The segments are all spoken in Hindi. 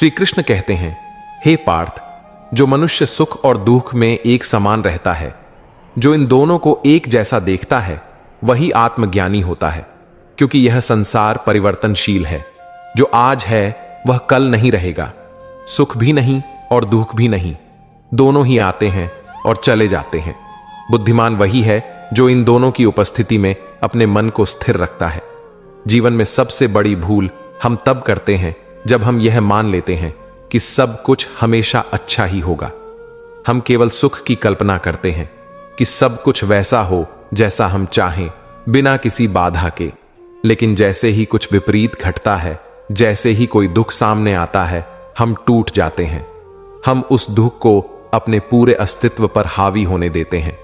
श्री कृष्ण कहते हैं, हे पार्थ, जो मनुष्य सुख और दुख में एक समान रहता है, जो इन दोनों को एक जैसा देखता है, वही आत्मज्ञानी होता है। क्योंकि यह संसार परिवर्तनशील है। जो आज है वह कल नहीं रहेगा। सुख भी नहीं और दुख भी नहीं, दोनों ही आते हैं और चले जाते हैं। बुद्धिमान वही है जो इन दोनों की उपस्थिति में अपने मन को स्थिर रखता है। जीवन में सबसे बड़ी भूल हम तब करते हैं जब हम यह मान लेते हैं कि सब कुछ हमेशा अच्छा ही होगा। हम केवल सुख की कल्पना करते हैं कि सब कुछ वैसा हो जैसा हम चाहें, बिना किसी बाधा के। लेकिन जैसे ही कुछ विपरीत घटता है, जैसे ही कोई दुख सामने आता है, हम टूट जाते हैं। हम उस दुख को अपने पूरे अस्तित्व पर हावी होने देते हैं।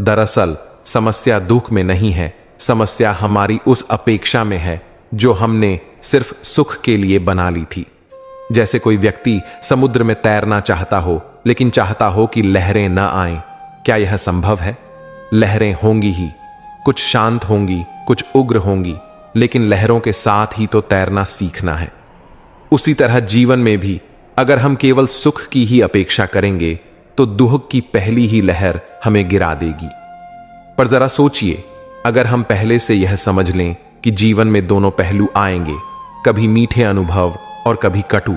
दरअसल समस्या दुख में नहीं है, समस्या हमारी उस अपेक्षा में है जो हमने सिर्फ सुख के लिए बना ली थी। जैसे कोई व्यक्ति समुद्र में तैरना चाहता हो, लेकिन चाहता हो कि लहरें न आएं। क्या यह संभव है? लहरें होंगी ही, कुछ शांत होंगी, कुछ उग्र होंगी, लेकिन लहरों के साथ ही तो तैरना सीखना है। उसी तरह जीवन में भी अगर हम केवल सुख की ही अपेक्षा करेंगे तो दुख की पहली ही लहर हमें गिरा देगी। पर जरा सोचिए, अगर हम पहले से यह समझ लें कि जीवन में दोनों पहलू आएंगे, कभी मीठे अनुभव और कभी कटु,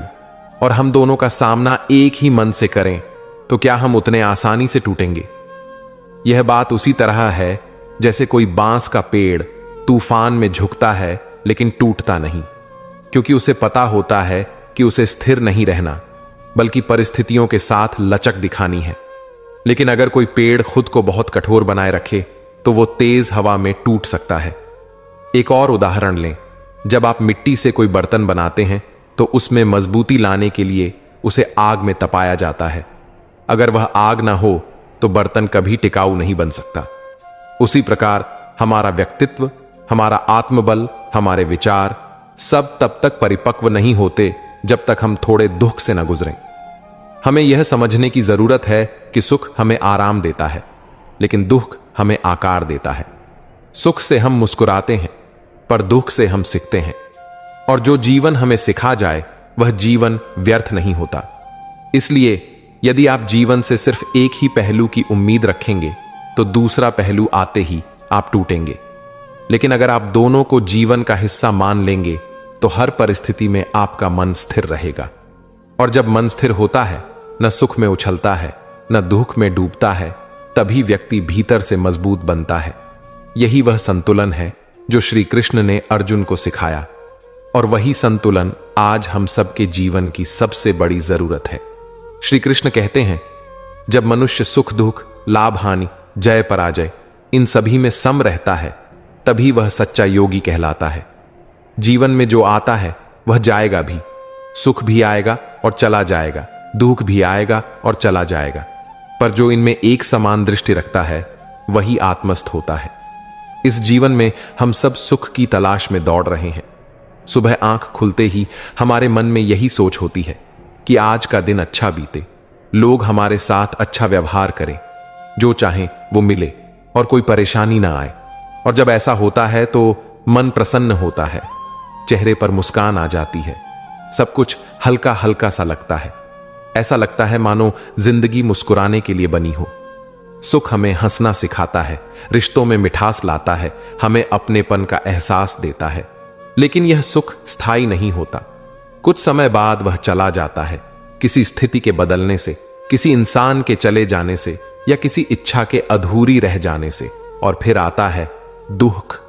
और हम दोनों का सामना एक ही मन से करें, तो क्या हम उतने आसानी से टूटेंगे? यह बात उसी तरह है जैसे कोई बांस का पेड़ तूफान में झुकता है लेकिन टूटता नहीं, क्योंकि उसे पता होता है कि उसे स्थिर नहीं रहना, बल्कि परिस्थितियों के साथ लचक दिखानी है। लेकिन अगर कोई पेड़ खुद को बहुत कठोर बनाए रखे तो वो तेज हवा में टूट सकता है। एक और उदाहरण लें, जब आप मिट्टी से कोई बर्तन बनाते हैं तो उसमें मजबूती लाने के लिए उसे आग में तपाया जाता है। अगर वह आग ना हो तो बर्तन कभी टिकाऊ नहीं बन सकता। उसी प्रकार हमारा व्यक्तित्व, हमारा आत्मबल, हमारे विचार सब तब तक परिपक्व नहीं होते जब तक हम थोड़े दुख से न गुजरें। हमें यह समझने की जरूरत है कि सुख हमें आराम देता है, लेकिन दुख हमें आकार देता है। सुख से हम मुस्कुराते हैं, पर दुख से हम सीखते हैं। और जो जीवन हमें सिखा जाए वह जीवन व्यर्थ नहीं होता। इसलिए यदि आप जीवन से सिर्फ एक ही पहलू की उम्मीद रखेंगे तो दूसरा पहलू आते ही आप टूटेंगे। लेकिन अगर आप दोनों को जीवन का हिस्सा मान लेंगे तो हर परिस्थिति में आपका मन स्थिर रहेगा। और जब मन स्थिर होता है, न सुख में उछलता है, न दुख में डूबता है, तभी व्यक्ति भीतर से मजबूत बनता है। यही वह संतुलन है जो श्री कृष्ण ने अर्जुन को सिखाया, और वही संतुलन आज हम सबके जीवन की सबसे बड़ी जरूरत है। श्री कृष्ण कहते हैं, जब मनुष्य सुख दुख, लाभ हानि, जय पराजय इन सभी में सम रहता है, तभी वह सच्चा योगी कहलाता है। जीवन में जो आता है वह जाएगा भी, सुख भी आएगा और चला जाएगा, दुख भी आएगा और चला जाएगा, पर जो इनमें एक समान दृष्टि रखता है वही आत्मस्थ होता है। इस जीवन में हम सब सुख की तलाश में दौड़ रहे हैं। सुबह आंख खुलते ही हमारे मन में यही सोच होती है कि आज का दिन अच्छा बीते, लोग हमारे साथ अच्छा व्यवहार करें, जो चाहें वो मिले और कोई परेशानी ना आए। और जब ऐसा होता है तो मन प्रसन्न होता है, चेहरे पर मुस्कान आ जाती है, सब कुछ हल्का हल्का सा लगता है। ऐसा लगता है मानो जिंदगी मुस्कुराने के लिए बनी हो। सुख हमें हंसना सिखाता है, रिश्तों में मिठास लाता है, हमें अपनेपन का एहसास देता है। लेकिन यह सुख स्थायी नहीं होता। कुछ समय बाद वह चला जाता है, किसी स्थिति के बदलने से, किसी इंसान के चले जाने से, या किसी इच्छा के अधूरी रह जाने से। और फिर आता है दुख,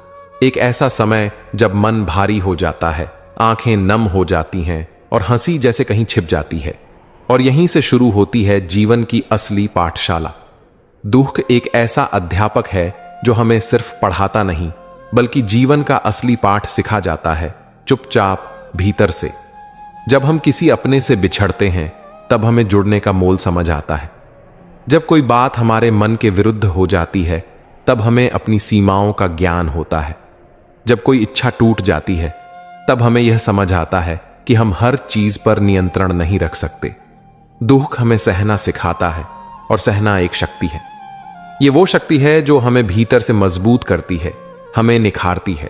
एक ऐसा समय जब मन भारी हो जाता है, आंखें नम हो जाती हैं और हंसी जैसे कहीं छिप जाती है। और यहीं से शुरू होती है जीवन की असली पाठशाला। दुख एक ऐसा अध्यापक है जो हमें सिर्फ पढ़ाता नहीं, बल्कि जीवन का असली पाठ सिखा जाता है, चुपचाप भीतर से। जब हम किसी अपने से बिछड़ते हैं तब हमें जुड़ने का मोल समझ आता है। जब कोई बात हमारे मन के विरुद्ध हो जाती है तब हमें अपनी सीमाओं का ज्ञान होता है। जब कोई इच्छा टूट जाती है तब हमें यह समझ आता है कि हम हर चीज पर नियंत्रण नहीं रख सकते। दुख हमें सहना सिखाता है, और सहना एक शक्ति है। यह वो शक्ति है जो हमें भीतर से मजबूत करती है, हमें निखारती है।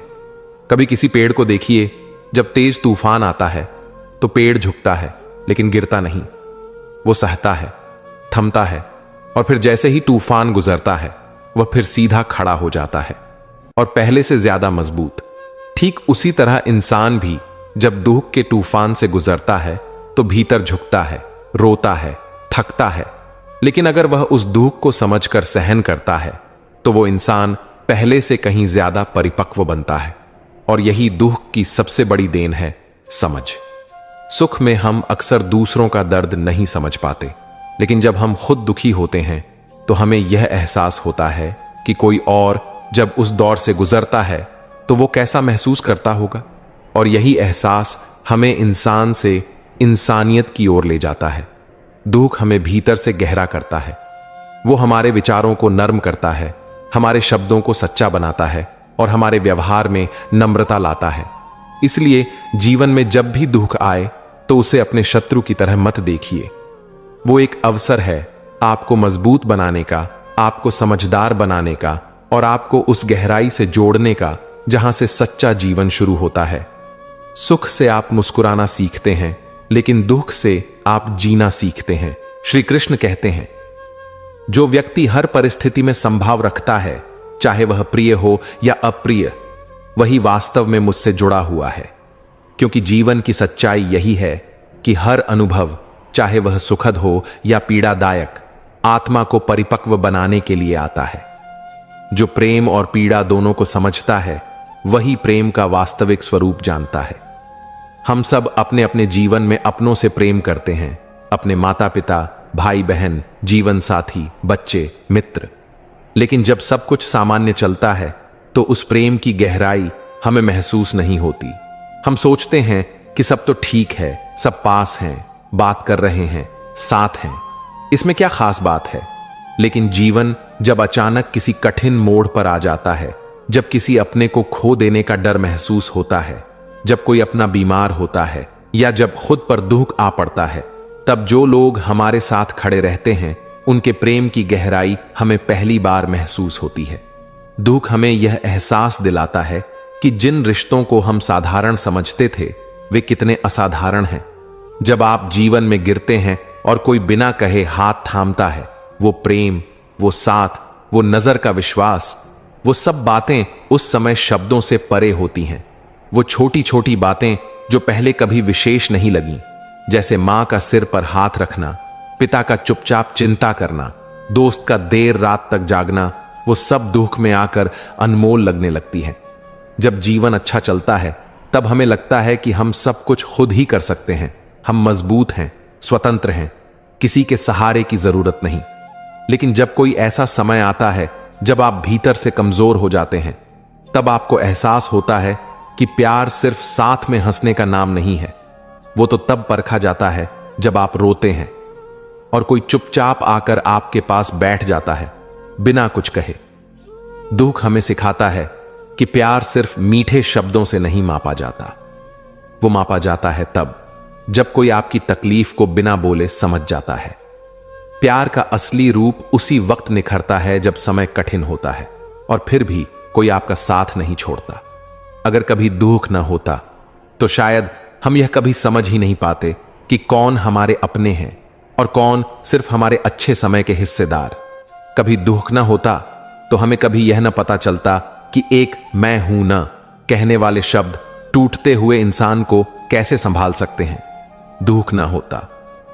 कभी किसी पेड़ को देखिए, जब तेज तूफान आता है तो पेड़ झुकता है, लेकिन गिरता नहीं। वो सहता है, थमता है, और फिर जैसे ही तूफान गुजरता है वह फिर सीधा खड़ा हो जाता है और पहले से ज्यादा मजबूत। ठीक उसी तरह इंसान भी जब दुख के तूफान से गुजरता है तो भीतर झुकता है, रोता है, थकता है, लेकिन अगर वह उस दुख को समझकर सहन करता है तो वो इंसान पहले से कहीं ज्यादा परिपक्व बनता है। और यही दुख की सबसे बड़ी देन है, समझ। सुख में हम अक्सर दूसरों का दर्द नहीं समझ पाते, लेकिन जब हम खुद दुखी होते हैं तो हमें यह एहसास होता है कि कोई और जब उस दौर से गुजरता है तो वो कैसा महसूस करता होगा। और यही एहसास हमें इंसान से इंसानियत की ओर ले जाता है। दुख हमें भीतर से गहरा करता है। वो हमारे विचारों को नर्म करता है, हमारे शब्दों को सच्चा बनाता है और हमारे व्यवहार में नम्रता लाता है। इसलिए जीवन में जब भी दुख आए तो उसे अपने शत्रु की तरह मत देखिए। वो एक अवसर है आपको मजबूत बनाने का, आपको समझदार बनाने का और आपको उस गहराई से जोड़ने का जहां से सच्चा जीवन शुरू होता है। सुख से आप मुस्कुराना सीखते हैं, लेकिन दुख से आप जीना सीखते हैं। श्री कृष्ण कहते हैं, जो व्यक्ति हर परिस्थिति में संभाव रखता है, चाहे वह प्रिय हो या अप्रिय, वही वास्तव में मुझसे जुड़ा हुआ है। क्योंकि जीवन की सच्चाई यही है कि हर अनुभव, चाहे वह सुखद हो या पीड़ादायक, आत्मा को परिपक्व बनाने के लिए आता है। जो प्रेम और पीड़ा दोनों को समझता है, वही प्रेम का वास्तविक स्वरूप जानता है। हम सब अपने अपने जीवन में अपनों से प्रेम करते हैं, अपने माता पिता, भाई बहन, जीवन साथी, बच्चे, मित्र। लेकिन जब सब कुछ सामान्य चलता है तो उस प्रेम की गहराई हमें महसूस नहीं होती। हम सोचते हैं कि सब तो ठीक है, सब पास हैं, बात कर रहे हैं, साथ हैं, इसमें क्या खास बात है। लेकिन जीवन जब अचानक किसी कठिन मोड़ पर आ जाता है, जब किसी अपने को खो देने का डर महसूस होता है, जब कोई अपना बीमार होता है या जब खुद पर दुख आ पड़ता है, तब जो लोग हमारे साथ खड़े रहते हैं उनके प्रेम की गहराई हमें पहली बार महसूस होती है। दुख हमें यह एहसास दिलाता है कि जिन रिश्तों को हम साधारण समझते थे वे कितने असाधारण हैं। जब आप जीवन में गिरते हैं और कोई बिना कहे हाथ थामता है, वो प्रेम, वो साथ, वो नजर का विश्वास, वो सब बातें उस समय शब्दों से परे होती हैं। वो छोटी छोटी बातें जो पहले कभी विशेष नहीं लगी, जैसे मां का सिर पर हाथ रखना, पिता का चुपचाप चिंता करना, दोस्त का देर रात तक जागना, वो सब दुख में आकर अनमोल लगने लगती है। जब जीवन अच्छा चलता है तब हमें लगता है कि हम सब कुछ खुद ही कर सकते हैं, हम मजबूत हैं, स्वतंत्र हैं, किसी के सहारे की जरूरत नहीं। लेकिन जब कोई ऐसा समय आता है जब आप भीतर से कमजोर हो जाते हैं, तब आपको एहसास होता है कि प्यार सिर्फ साथ में हंसने का नाम नहीं है। वो तो तब परखा जाता है जब आप रोते हैं और कोई चुपचाप आकर आपके पास बैठ जाता है बिना कुछ कहे। दुख हमें सिखाता है कि प्यार सिर्फ मीठे शब्दों से नहीं मापा जाता। वो मापा जाता है तब जब कोई आपकी तकलीफ को बिना बोले समझ जाता है। प्यार का असली रूप उसी वक्त निखरता है जब समय कठिन होता है और फिर भी कोई आपका साथ नहीं छोड़ता। अगर कभी दुख न होता तो शायद हम यह कभी समझ ही नहीं पाते कि कौन हमारे अपने हैं और कौन सिर्फ हमारे अच्छे समय के हिस्सेदार। कभी दुख न होता तो हमें कभी यह न पता चलता कि एक मैं हूं न कहने वाले शब्द टूटते हुए इंसान को कैसे संभाल सकते हैं। दुख न होता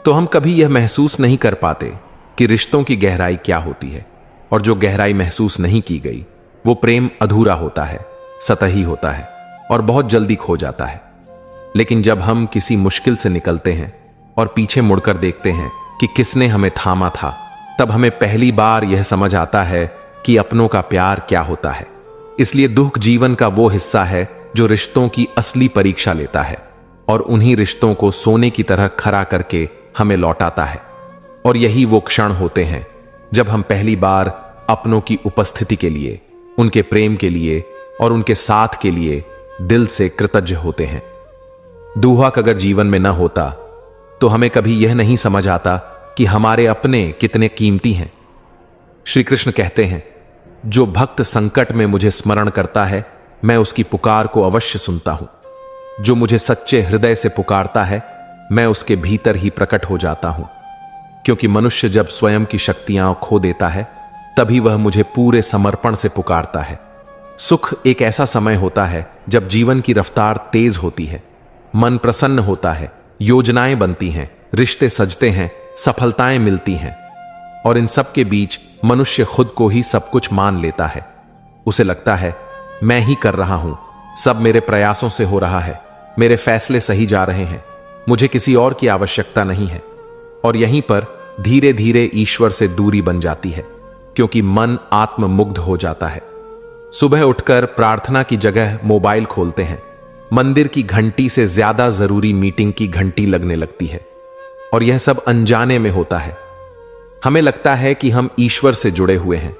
तो हम कभी यह महसूस नहीं कर पाते कि रिश्तों की गहराई क्या होती है, और जो गहराई महसूस नहीं की गई वो प्रेम अधूरा होता है, सतही होता है और बहुत जल्दी खो जाता है। लेकिन जब हम किसी मुश्किल से निकलते हैं और पीछे मुड़कर देखते हैं कि किसने हमें थामा था, तब हमें पहली बार यह समझ आता है कि अपनों का प्यार क्या होता है। इसलिए दुख जीवन का वो हिस्सा है जो रिश्तों की असली परीक्षा लेता है और उन्हीं रिश्तों को सोने की तरह खरा करके हमें लौटाता है। और यही वो क्षण होते हैं जब हम पहली बार अपनों की उपस्थिति के लिए, उनके प्रेम के लिए और उनके साथ के लिए दिल से कृतज्ञ होते हैं। दुख अगर जीवन में न होता तो हमें कभी यह नहीं समझ आता कि हमारे अपने कितने कीमती हैं। श्री कृष्ण कहते हैं, जो भक्त संकट में मुझे स्मरण करता है, मैं उसकी पुकार को अवश्य सुनता हूं। जो मुझे सच्चे हृदय से पुकारता है, मैं उसके भीतर ही प्रकट हो जाता हूं, क्योंकि मनुष्य जब स्वयं की शक्तियां खो देता है तभी वह मुझे पूरे समर्पण से पुकारता है। सुख एक ऐसा समय होता है जब जीवन की रफ्तार तेज होती है, मन प्रसन्न होता है, योजनाएं बनती हैं, रिश्ते सजते हैं, सफलताएं मिलती हैं, और इन सब के बीच मनुष्य खुद को ही सब कुछ मान लेता है। उसे लगता है मैं ही कर रहा हूं, सब मेरे प्रयासों से हो रहा है, मेरे फैसले सही जा रहे हैं, मुझे किसी और की आवश्यकता नहीं है। और यहीं पर धीरे धीरे ईश्वर से दूरी बन जाती है, क्योंकि मन आत्ममुग्ध हो जाता है। सुबह उठकर प्रार्थना की जगह मोबाइल खोलते हैं, मंदिर की घंटी से ज्यादा जरूरी मीटिंग की घंटी लगने लगती है, और यह सब अनजाने में होता है। हमें लगता है कि हम ईश्वर से जुड़े हुए हैं,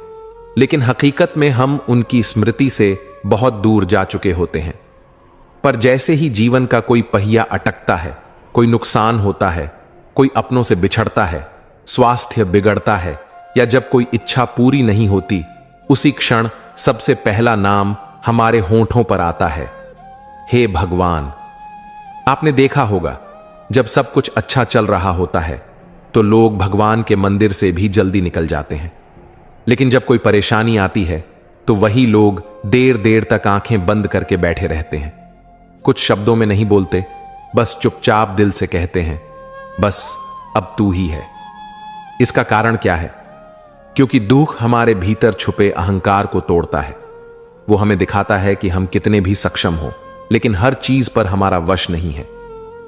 लेकिन हकीकत में हम उनकी स्मृति से बहुत दूर जा चुके होते हैं। पर जैसे ही जीवन का कोई पहिया अटकता है, कोई नुकसान होता है, कोई अपनों से बिछड़ता है, स्वास्थ्य बिगड़ता है, या जब कोई इच्छा पूरी नहीं होती, उसी क्षण सबसे पहला नाम हमारे होंठों पर आता है, हे भगवान। आपने देखा होगा, जब सब कुछ अच्छा चल रहा होता है तो लोग भगवान के मंदिर से भी जल्दी निकल जाते हैं, लेकिन जब कोई परेशानी आती है तो वही लोग देर देर तक आंखें बंद करके बैठे रहते हैं, कुछ शब्दों में नहीं बोलते, बस चुपचाप दिल से कहते हैं, बस अब तू ही है। इसका कारण क्या है? क्योंकि दुख हमारे भीतर छुपे अहंकार को तोड़ता है। वो हमें दिखाता है कि हम कितने भी सक्षम हो, लेकिन हर चीज पर हमारा वश नहीं है।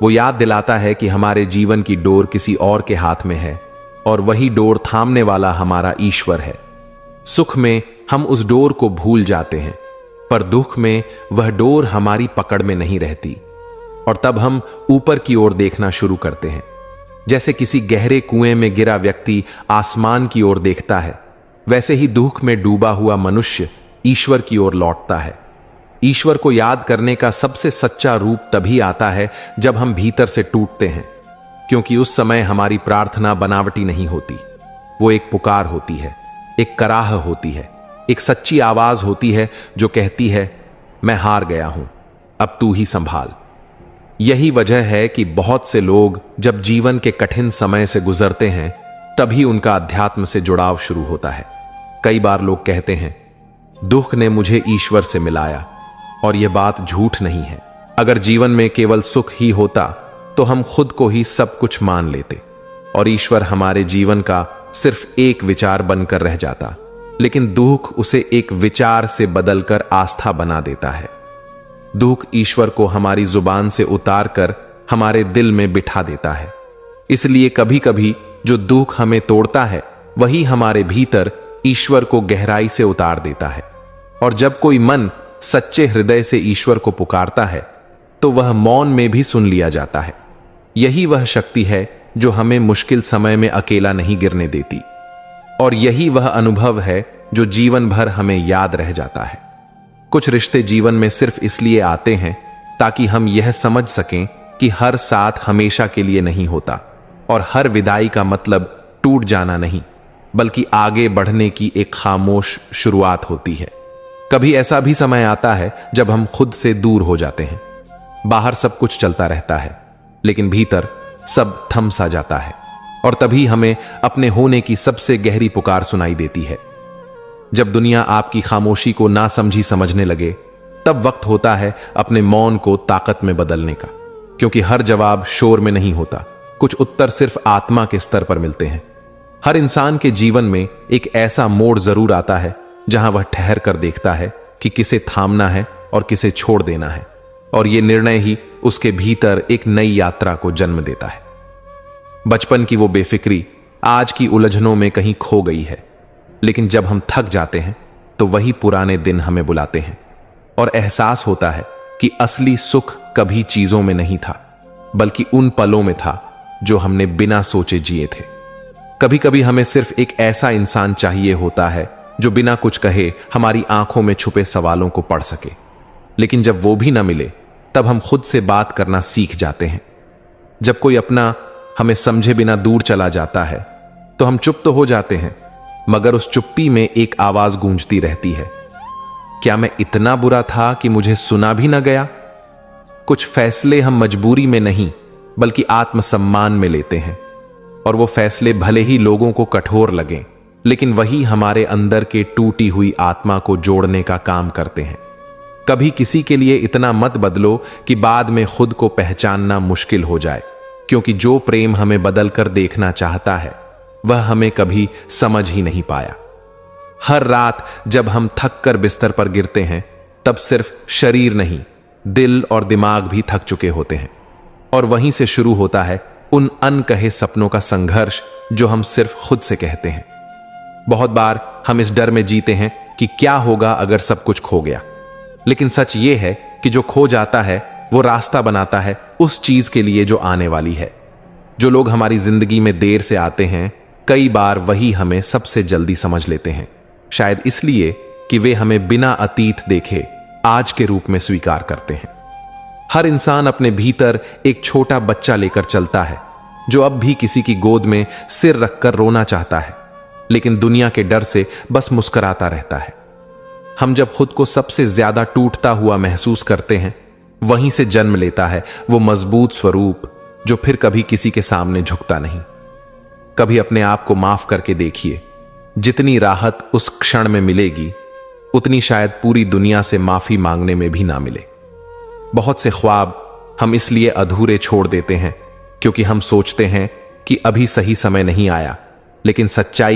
वो याद दिलाता है कि हमारे जीवन की डोर किसी और के हाथ में है, और वही डोर थामने वाला हमारा ईश्वर है। सुख में हम उस डोर को भूल जाते हैं, पर दुख में वह डोर हमारी पकड़ में नहीं रहती, और तब हम ऊपर की ओर देखना शुरू करते हैं। जैसे किसी गहरे कुएं में गिरा व्यक्ति आसमान की ओर देखता है, वैसे ही दुख में डूबा हुआ मनुष्य ईश्वर की ओर लौटता है। ईश्वर को याद करने का सबसे सच्चा रूप तभी आता है जब हम भीतर से टूटते हैं, क्योंकि उस समय हमारी प्रार्थना बनावटी नहीं होती। वो एक पुकार होती है, एक कराह होती है, एक सच्ची आवाज होती है जो कहती है, मैं हार गया हूं, अब तू ही संभाल। यही वजह है कि बहुत से लोग जब जीवन के कठिन समय से गुजरते हैं तभी उनका अध्यात्म से जुड़ाव शुरू होता है। कई बार लोग कहते हैं, दुख ने मुझे ईश्वर से मिलाया, और यह बात झूठ नहीं है। अगर जीवन में केवल सुख ही होता तो हम खुद को ही सब कुछ मान लेते, और ईश्वर हमारे जीवन का सिर्फ एक विचार बनकर रह जाता। लेकिन दुख उसे एक विचार से बदलकर आस्था बना देता है। दुख ईश्वर को हमारी जुबान से उतार कर हमारे दिल में बिठा देता है। इसलिए कभी कभी जो दुख हमें तोड़ता है वही हमारे भीतर ईश्वर को गहराई से उतार देता है। और जब कोई मन सच्चे हृदय से ईश्वर को पुकारता है तो वह मौन में भी सुन लिया जाता है। यही वह शक्ति है जो हमें मुश्किल समय में अकेला नहीं गिरने देती, और यही वह अनुभव है जो जीवन भर हमें याद रह जाता है। कुछ रिश्ते जीवन में सिर्फ इसलिए आते हैं ताकि हम यह समझ सकें कि हर साथ हमेशा के लिए नहीं होता, और हर विदाई का मतलब टूट जाना नहीं, बल्कि आगे बढ़ने की एक खामोश शुरुआत होती है। कभी ऐसा भी समय आता है जब हम खुद से दूर हो जाते हैं। बाहर सब कुछ चलता रहता है, लेकिन भीतर सब थम सा जाता है, और तभी हमें अपने होने की सबसे गहरी पुकार सुनाई देती है। जब दुनिया आपकी खामोशी को ना समझी समझने लगे, तब वक्त होता है अपने मौन को ताकत में बदलने का, क्योंकि हर जवाब शोर में नहीं होता, कुछ उत्तर सिर्फ आत्मा के स्तर पर मिलते हैं। हर इंसान के जीवन में एक ऐसा मोड़ जरूर आता है जहां वह ठहर कर देखता है कि किसे थामना है और किसे छोड़ देना है, और यह निर्णय ही उसके भीतर एक नई यात्रा को जन्म देता है। बचपन की वो बेफिक्री आज की उलझनों में कहीं खो गई है, लेकिन जब हम थक जाते हैं तो वही पुराने दिन हमें बुलाते हैं, और एहसास होता है कि असली सुख कभी चीजों में नहीं था, बल्कि उन पलों में था जो हमने बिना सोचे जिए थे। कभी कभी हमें सिर्फ एक ऐसा इंसान चाहिए होता है जो बिना कुछ कहे हमारी आंखों में छुपे सवालों को पढ़ सके, लेकिन जब वो भी ना मिले तब हम खुद से बात करना सीख जाते हैं। जब कोई अपना हमें समझे बिना दूर चला जाता है तो हम चुप तो हो जाते हैं, मगर उस चुप्पी में एक आवाज गूंजती रहती है, क्या मैं इतना बुरा था कि मुझे सुना भी ना गया? कुछ फैसले हम मजबूरी में नहीं बल्कि आत्मसम्मान में लेते हैं। और वो फैसले भले ही लोगों को कठोर लगें, लेकिन वही हमारे अंदर के टूटी हुई आत्मा को जोड़ने का काम करते हैं। कभी किसी के लिए इतना मत बदलो कि बाद में खुद को पहचानना मुश्किल हो जाए, क्योंकि जो प्रेम हमें बदल कर देखना चाहता है वह हमें कभी समझ ही नहीं पाया। हर रात जब हम थक कर बिस्तर पर गिरते हैं, तब सिर्फ शरीर नहीं, दिल और दिमाग भी थक चुके होते हैं। और वहीं से शुरू होता है उन अनकहे सपनों का संघर्ष जो हम सिर्फ खुद से कहते हैं। बहुत बार हम इस डर में जीते हैं कि क्या होगा अगर सब कुछ खो गया, लेकिन सच ये है कि जो खो जाता है वो रास्ता बनाता है उस चीज के लिए जो आने वाली है। जो लोग हमारी जिंदगी में देर से आते हैं, कई बार वही हमें सबसे जल्दी समझ लेते हैं, शायद इसलिए कि वे हमें बिना अतीत देखे आज के रूप में स्वीकार करते हैं। हर इंसान अपने भीतर एक छोटा बच्चा लेकर चलता है, जो अब भी किसी की गोद में सिर रखकर रोना चाहता है, लेकिन दुनिया के डर से बस मुस्कुराता रहता है। हम जब खुद को सबसे ज्यादा टूटता हुआ महसूस करते हैं, वहीं से जन्म लेता है वो मजबूत स्वरूप जो फिर कभी किसी के सामने झुकता नहीं। कभी अपने आप को माफ करके देखिए, जितनी राहत उस क्षण में मिलेगी उतनी शायद पूरी दुनिया से माफी मांगने में भी ना मिले। बहुत से ख्वाब हम इसलिए अधूरे छोड़ देते हैं क्योंकि हम सोचते हैं कि अभी सही समय नहीं आया, लेकिन सच्चाई